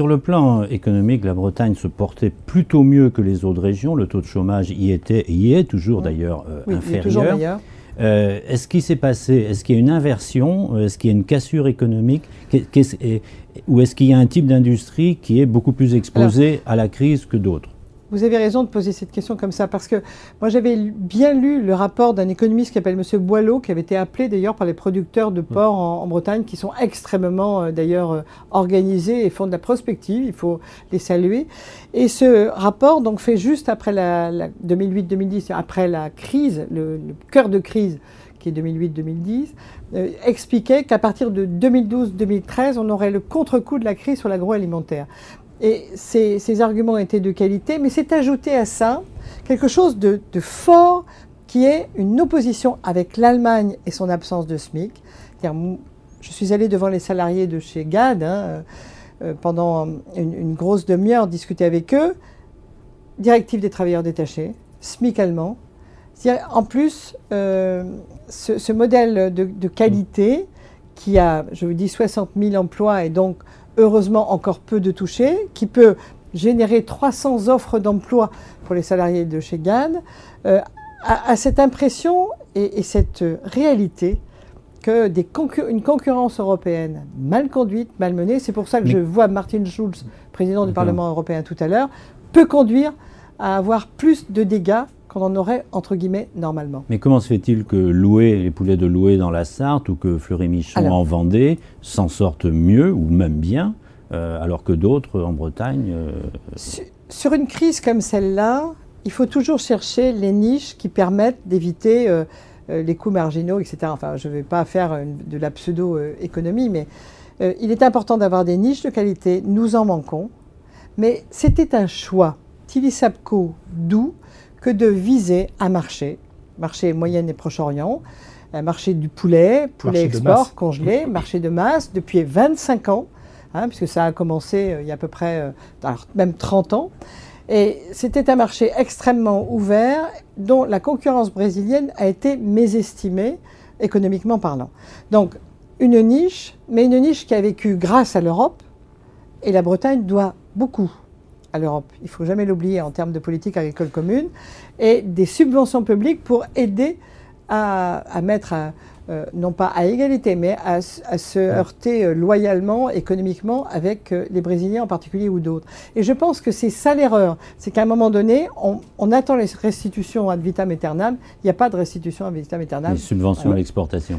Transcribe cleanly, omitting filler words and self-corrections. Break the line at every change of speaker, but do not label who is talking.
sur le plan économique, la Bretagne se portait plutôt mieux que les autres régions. Le taux de chômage y est toujours d'ailleurs inférieur.
Il est toujours meilleur.
Est-ce qu'il s'est passé, est-ce qu'il y a une inversion, est-ce qu'il y a une cassure économique, ou est-ce qu'il y a un type d'industrie qui est beaucoup plus exposé à la crise que d'autres?
Vous avez raison de poser cette question comme ça, parce que moi j'avais bien lu le rapport d'un économiste qui s'appelle M. Boileau, qui avait été appelé d'ailleurs par les producteurs de porc en Bretagne, qui sont extrêmement d'ailleurs organisés et font de la prospective, il faut les saluer. Et ce rapport donc fait juste après la 2008-2010, après la crise, le cœur de crise qui est 2008-2010, expliquait qu'à partir de 2012-2013, on aurait le contre-coup de la crise sur l'agroalimentaire. Et ces arguments étaient de qualité, mais c'est ajouté à ça quelque chose de fort qui est une opposition avec l'Allemagne et son absence de SMIC. Je suis allée devant les salariés de chez GAD pendant une grosse demi-heure discuter avec eux. Directive des travailleurs détachés, SMIC allemand. En plus, ce modèle de qualité qui a, je vous dis, 60 000 emplois et donc heureusement encore peu de touchés, qui peut générer 300 offres d'emploi pour les salariés de chez GAD, a cette impression et cette réalité que une concurrence européenne mal conduite, mal menée, c'est pour ça que je vois Martin Schulz, président du Parlement européen tout à l'heure, peut conduire à avoir plus de dégâts qu'on en aurait, entre guillemets, normalement.
Mais comment se fait-il que les poulets de Loué dans la Sarthe ou que Fleury-Michon en Vendée s'en sortent mieux ou même bien, alors que d'autres en Bretagne...
Sur une crise comme celle-là, il faut toujours chercher les niches qui permettent d'éviter les coûts marginaux, etc. Enfin, je ne vais pas faire de la pseudo-économie, mais il est important d'avoir des niches de qualité. Nous en manquons. Mais c'était un choix, Tilly-Sapco, d'où que de viser un marché Moyen et Proche-Orient, un marché du poulet export, congelé, marché de masse, depuis 25 ans, puisque ça a commencé il y a à peu près, même 30 ans. Et c'était un marché extrêmement ouvert, dont la concurrence brésilienne a été mésestimée, économiquement parlant. Donc, une niche, mais une niche qui a vécu grâce à l'Europe, et la Bretagne doit beaucoup à l'Europe. Il ne faut jamais l'oublier en termes de politique agricole commune, et des subventions publiques pour aider à mettre, non pas à égalité, mais à se heurter loyalement, économiquement, avec les Brésiliens en particulier ou d'autres. Et je pense que c'est ça l'erreur. C'est qu'à un moment donné, on attend les restitutions ad vitam aeternam. Il n'y a pas de restitution ad vitam aeternam.
Les subventions à l'exportation.